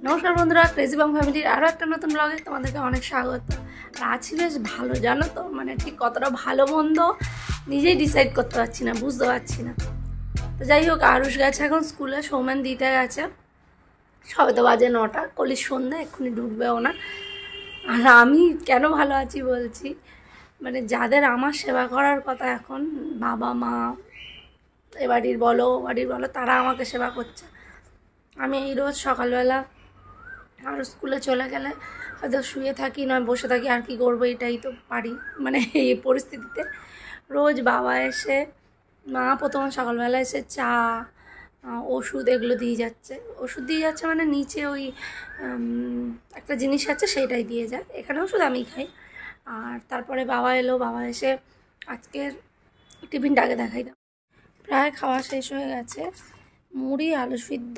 নমস্কার বন্ধুরা, ক্রেজি বং ফ্যামিলির আরও একটা নতুন ব্লগে তোমাদেরকে অনেক স্বাগত। আর আছি বেশ ভালো, জানো তো, মানে ঠিক কতটা ভালো মন্দ নিজেই ডিসাইড করতে পারছি না, বুঝতে পারছি না। তো যাই হোক, আরুষ গেছে এখন স্কুলে, সৌমেন দিতে গেছে, সবে তো বাজে 9টা, কলির সন্ধ্যা, এক্ষুনি ঢুকবেও না। আর আমি কেন ভালো আছি বলছি, মানে যাদের আমার সেবা করার কথা এখন, বাবা মা এ বাড়ির বলো তারা আমাকে সেবা করছে। আমি এই রোজ সকালবেলা আর স্কুলে চলে গেলে হয়তো শুয়ে থাকি, নয় বসে থাকি, আর কি করবো, এটাই তো পারি। মানে এই পরিস্থিতিতে রোজ বাবা এসে, মা প্রথমে সকালবেলা এসে চা, ওষুধ এগুলো দিয়ে যাচ্ছে। ওষুধ দিয়ে যাচ্ছে মানে নিচে ওই একটা জিনিস আছে সেইটাই দিয়ে যায়, এখানে ওষুধ আমি খাই। আর তারপরে বাবা এলো, বাবা এসে আজকের টিফিনটাকে দেখাই দাও। প্রায় খাওয়া শেষ হয়ে গেছে। মুড়ি, আলু সিদ্ধ,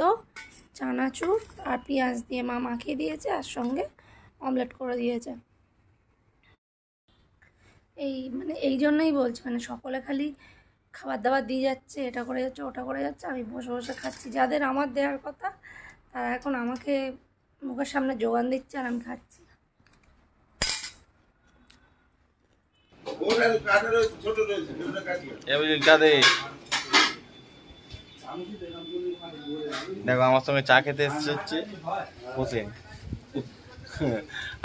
চানাচুর আর পেঁয়াজ দিয়ে মা মাখিয়ে দিয়েছে, আর সঙ্গে অমলেট করে দিয়েছে। এই জন্যই বলছি, মানে সকলে খালি খাবার দাবার দিয়ে যাচ্ছে, এটা করে যাচ্ছে, ওটা করে যাচ্ছে, আমি বসে বসে খাচ্ছি। যাদের আমার দেওয়ার কথা তারা এখন আমাকে মুখের সামনে জোগান দিচ্ছে, আর আমি খাচ্ছি। দেখো আমার সঙ্গে চা খেতে এসছে হচ্ছে হোসেন।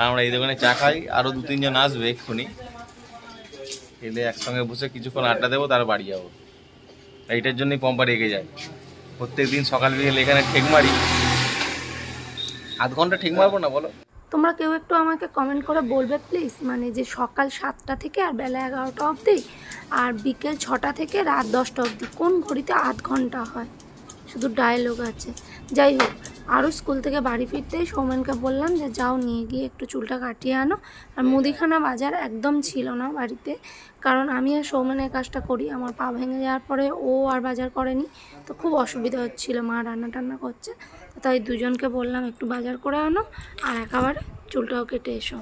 আমরা এই দোকানে চা খাই, আরো 2-3 জন আসবে এক্ষুনি, এলে একসঙ্গে বসে কিছুক্ষণ আড্ডা দেবো, তার বাড়ি যাবো। এইটার জন্যই পম্পা রেগে যায়। প্রত্যেক দিন সকাল বিকেল এখানে ঠেক মারি, আধ ঘন্টা ঠেক মারবো না বলো? তোমরা কেউ একটু আমাকে কমেন্ট করে বলবে প্লিজ, মানে যে সকাল 7টা থেকে আর বেলা 11টা অবধি, আর বিকেল 6টা থেকে রাত 10টা অবধি কোন ঘড়িতে আধ ঘন্টা হয়? শুধু ডায়লগ আছে। যাই হোক, আরও স্কুল থেকে বাড়ি ফিরতেই সৌমেনকে বললাম যে যাও নিয়ে গিয়ে একটু চুলটা কাটিয়ে আনো। আর মুদিখানা বাজার একদম ছিল না বাড়িতে, কারণ আমি আর সৌমেনের কাজটা করি। আমার পা ভেঙে যাওয়ার পরে ও আর বাজার করেনি, তো খুব অসুবিধা হচ্ছিলো, মা রান্না টান্না করছে। তাই দুজনকে বললাম একটু বাজার করে আনো আর একেবারে চুলটাও কেটে এসো।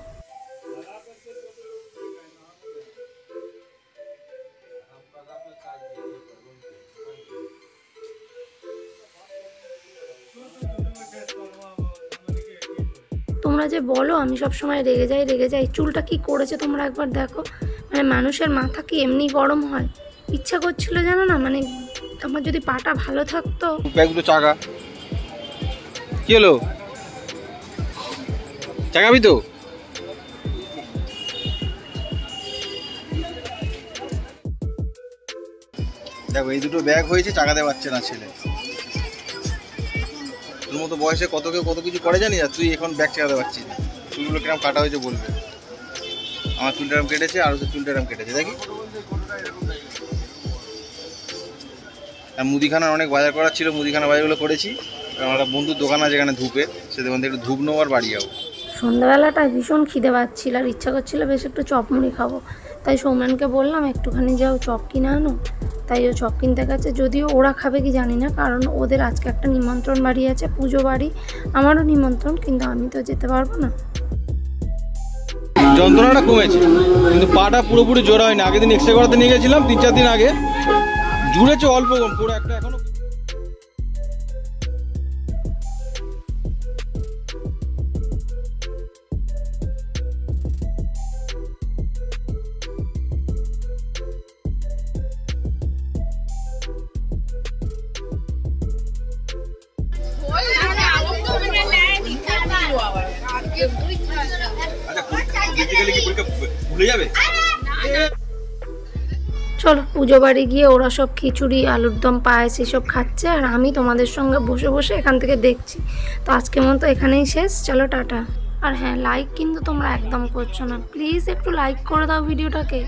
তোমরা যে বলো আমি সব সময় রেগে যাই, চুলটা কি করেছে তোমরা একবার দেখো। মানে মানুষের মাথা কি এমনি গরম হয়? ইচ্ছা করছিল জানো না, মানে আমার যদি পাটা ভালো থাকতো। ব্যাগগুলো চাকা কি হলো? চাকাবি তো? দেখো এই দুটো ব্যাগ হয়েছে, চাকাতে পারছে না ছেলে। তোর মতো বয়সে কত কিছু করে জানি, আর তুই এখন ব্যাগ চাকাতে পারছিস না। চুলগুলো কিরম কাটা হয়েছে বলবে? আমার চুলটা এরম কেটেছে, আর ওদের চুলটা এরম কেটেছে, দেখি। আর মুদিখানার অনেক বাজার করার ছিল, মুদিখানা বাজারগুলো করেছি। আমার একটা বন্ধুর দোকান আছে এখানে ধূপে, সে দোকান থেকে একটু ধূপ নেবো আর বাড়ি যাবো। সন্ধ্যাবেলাটায় ভীষণ খিদে পাচ্ছিল, আর ইচ্ছা করছিল বেশ একটু চপ মুড়ি খাবো। তাই সৌমেনকে বললাম একটুখানি যাও চপ কিনে আনো। তাই ও চপ কিনতে গেছে, যদিও ওরা খাবে কি জানি না, কারণ ওদের আজকে একটা নিমন্ত্রণ বাড়ি আছে, পুজো বাড়ি, আমারও নিমন্ত্রণ, কিন্তু আমি তো যেতে পারবো না। যন্ত্রণাটা কমেছে, কিন্তু পাটা পুরোপুরি জোড়া হয়নি। আগের দিন এক্সরে করাতে নিয়ে গেছিলাম 3-4 দিন আগে, জুড়েছে অল্প কম, পুরো একটা এখনো। চলো পুজো বাড়ি গিয়ে ওরা সব খিচুড়ি, আলুর দম, পায়েস এসব খাচ্ছে, আর আমি তোমাদের সঙ্গে বসে বসে এখান থেকে দেখছি। তো আজকের মতো এখানেই শেষ, চলো টাটা। আর হ্যাঁ, লাইক কিন্তু তোমরা একদম করছো না, প্লিজ একটু লাইক করে দাও ভিডিওটাকে।